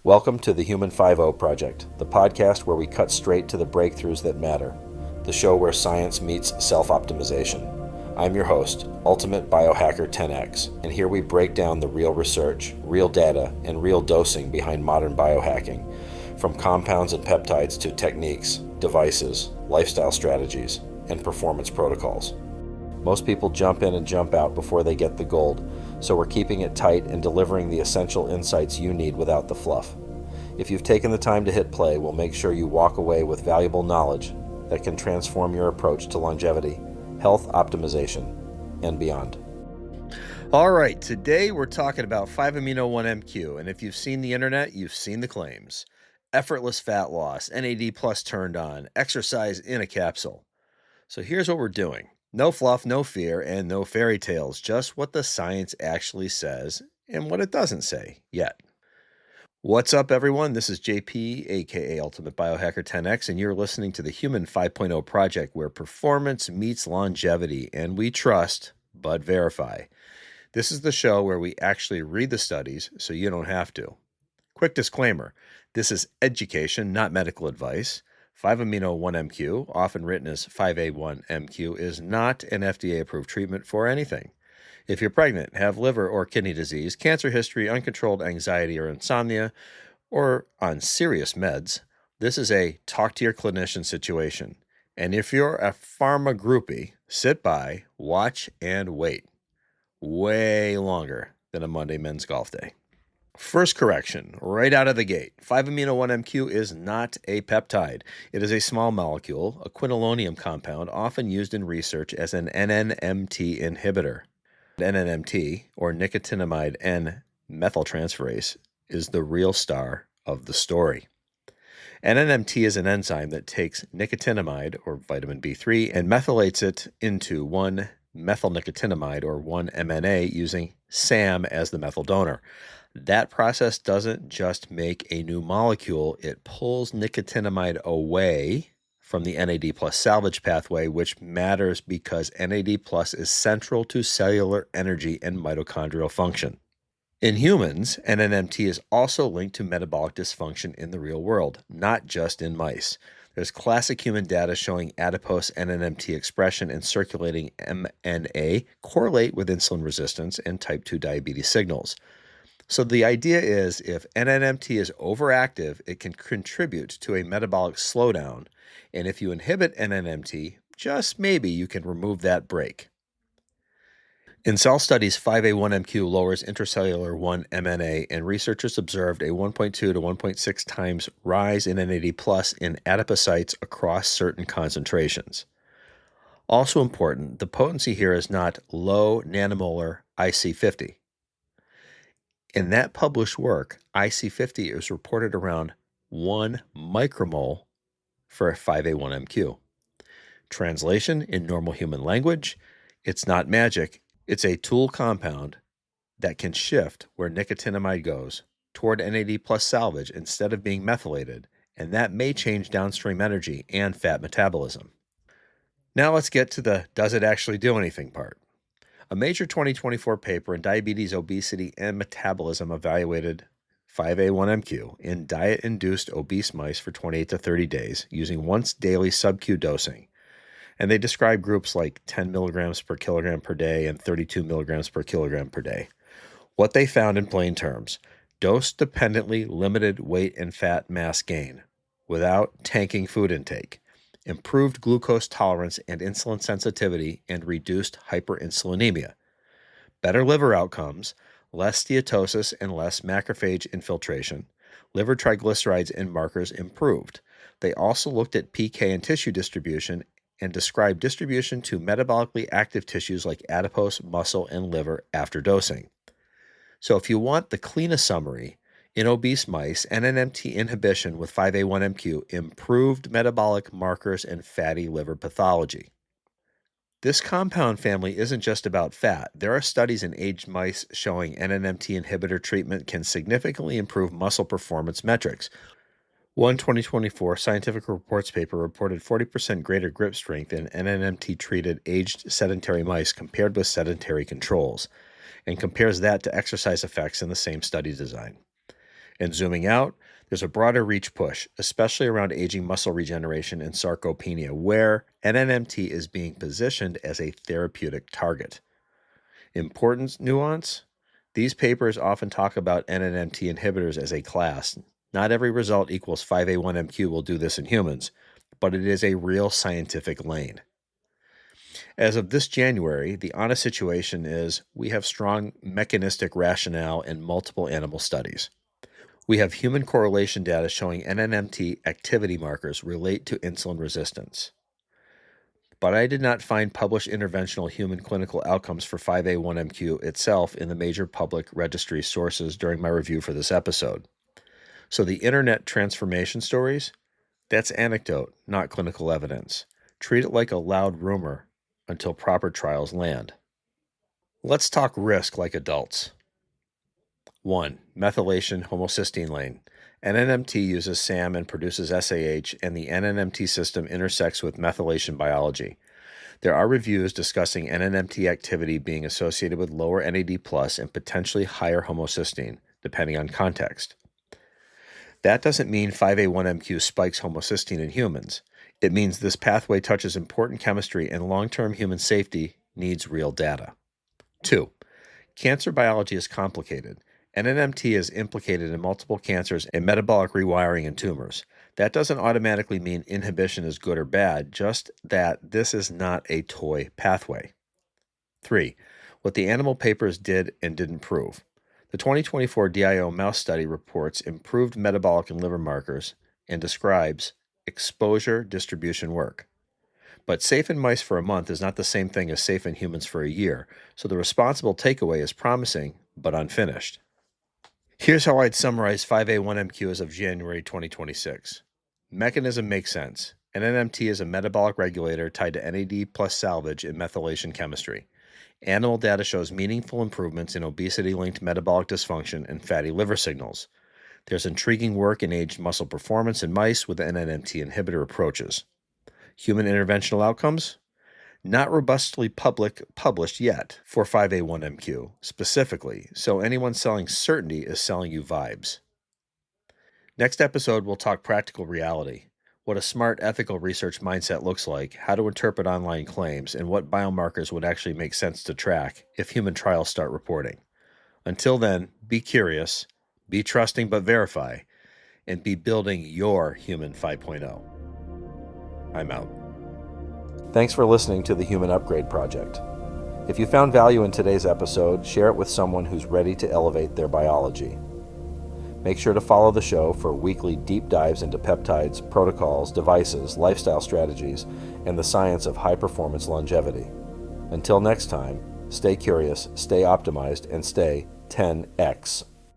Welcome to the Human 5.0 Project, the podcast where we cut straight to the breakthroughs that matter, the show where science meets self-optimization. I'm your host, Ultimate Biohacker 10X, and here we break down the real research, real data, and real dosing behind modern biohacking, from compounds and peptides to techniques, devices, lifestyle strategies, and performance protocols. Most people jump in and jump out before they get the gold, so we're keeping it tight and delivering the essential insights you need without the fluff. If you've taken the time to hit play, we'll make sure you walk away with valuable knowledge that can transform your approach to longevity, health optimization, and beyond. All right, today we're talking about 5-Amino 1MQ, and if you've seen the internet, you've seen the claims. Effortless fat loss, NAD plus turned on, exercise in a capsule. So here's what we're doing. No fluff, no fear, and no fairy tales, just what the science actually says and what it doesn't say yet. What's up, everyone? This is JP, aka Ultimate Biohacker 10X, and you're listening to the Human 5.0 Project, where performance meets longevity, and we trust but verify. This is the show where we actually read the studies so you don't have to. Quick disclaimer, this is education, not medical advice. 5-Amino 1MQ, often written as 5A1MQ, is not an FDA-approved treatment for anything. If you're pregnant, have liver or kidney disease, cancer history, uncontrolled anxiety or insomnia, or on serious meds, this is a talk to your clinician situation. And if you're a pharma groupie, sit by, watch, and wait. Way longer than a Monday men's golf day. First correction, right out of the gate, 5-Amino 1MQ is not a peptide. It is a small molecule, a quinolonium compound, often used in research as an NNMT inhibitor. NNMT, or nicotinamide N-methyltransferase, is the real star of the story. NNMT is an enzyme that takes nicotinamide, or vitamin B3, and methylates it into 1-methylnicotinamide, or 1-MNA, using SAM as the methyl donor. That process doesn't just make a new molecule, it pulls nicotinamide away from the NAD plus salvage pathway, which matters because NAD plus is central to cellular energy and mitochondrial function. In humans, NNMT is also linked to metabolic dysfunction in the real world, not just in mice. There's classic human data showing adipose NNMT expression and circulating MNA correlate with insulin resistance and type 2 diabetes signals. So the idea is if NNMT is overactive, it can contribute to a metabolic slowdown. And if you inhibit NNMT, just maybe you can remove that brake. In cell studies, 5A1MQ lowers intracellular 1-MNA, and researchers observed a 1.2 to 1.6 times rise in NAD plus in adipocytes across certain concentrations. Also important, the potency here is not low nanomolar IC50. In that published work, IC50 is reported around 1 micromole for a 5A1MQ. Translation in normal human language, it's not magic, it's a tool compound that can shift where nicotinamide goes toward NAD plus salvage instead of being methylated, and that may change downstream energy and fat metabolism. Now let's get to the does it actually do anything part. A major 2024 paper in Diabetes, Obesity, and Metabolism evaluated 5A1MQ in diet-induced obese mice for 28 to 30 days using once-daily sub-Q dosing. And they described groups like 10 milligrams per kilogram per day and 32 milligrams per kilogram per day. What they found in plain terms, dose-dependently limited weight and fat mass gain without tanking food intake, improved glucose tolerance and insulin sensitivity, and reduced hyperinsulinemia. Better liver outcomes, less steatosis and less macrophage infiltration, liver triglycerides and markers improved. They also looked at PK and tissue distribution and described distribution to metabolically active tissues like adipose, muscle, and liver after dosing. So if you want the cleanest summary, in obese mice, NNMT inhibition with 5A1MQ improved metabolic markers and fatty liver pathology. This compound family isn't just about fat. There are studies in aged mice showing NNMT inhibitor treatment can significantly improve muscle performance metrics. One 2024 Scientific Reports paper reported 40% greater grip strength in NNMT-treated aged sedentary mice compared with sedentary controls, and compares that to exercise effects in the same study design. And zooming out, there's a broader reach push, especially around aging muscle regeneration and sarcopenia, where NNMT is being positioned as a therapeutic target. Important nuance? These papers often talk about NNMT inhibitors as a class. Not every result equals 5A1MQ will do this in humans, but it is a real scientific lane. As of this January, the honest situation is we have strong mechanistic rationale in multiple animal studies. We have human correlation data showing NNMT activity markers relate to insulin resistance. But I did not find published interventional human clinical outcomes for 5A1MQ itself in the major public registry sources during my review for this episode. So the internet transformation stories, that's anecdote, not clinical evidence. Treat it like a loud rumor until proper trials land. Let's talk risk like adults. 1. Methylation homocysteine lane. NNMT uses SAM and produces SAH, and the NNMT system intersects with methylation biology. There are reviews discussing NNMT activity being associated with lower NAD+ and potentially higher homocysteine, depending on context. That doesn't mean 5A1MQ spikes homocysteine in humans. It means this pathway touches important chemistry, and long-term human safety needs real data. 2. Cancer biology is complicated. NNMT is implicated in multiple cancers and metabolic rewiring in tumors. That doesn't automatically mean inhibition is good or bad, just that this is not a toy pathway. 3. What the animal papers did and didn't prove. The 2024 DIO mouse study reports improved metabolic and liver markers and describes exposure distribution work. But safe in mice for a month is not the same thing as safe in humans for a year, so the responsible takeaway is promising but unfinished. Here's how I'd summarize 5A1MQ as of January 2026. Mechanism makes sense. NNMT is a metabolic regulator tied to NAD plus salvage in methylation chemistry. Animal data shows meaningful improvements in obesity-linked metabolic dysfunction and fatty liver signals. There's intriguing work in aged muscle performance in mice with NNMT inhibitor approaches. Human interventional outcomes? Not robustly published yet for 5A1MQ specifically, so anyone selling certainty is selling you vibes. Next episode, we'll talk practical reality, what a smart ethical research mindset looks like, how to interpret online claims, and what biomarkers would actually make sense to track if human trials start reporting. Until then, be curious, be trusting but verify, and be building your Human 5.0. I'm out. Thanks for listening to the Human Upgrade Project. If you found value in today's episode, share it with someone who's ready to elevate their biology. Make sure to follow the show for weekly deep dives into peptides, protocols, devices, lifestyle strategies, and the science of high-performance longevity. Until next time, stay curious, stay optimized, and stay 10x.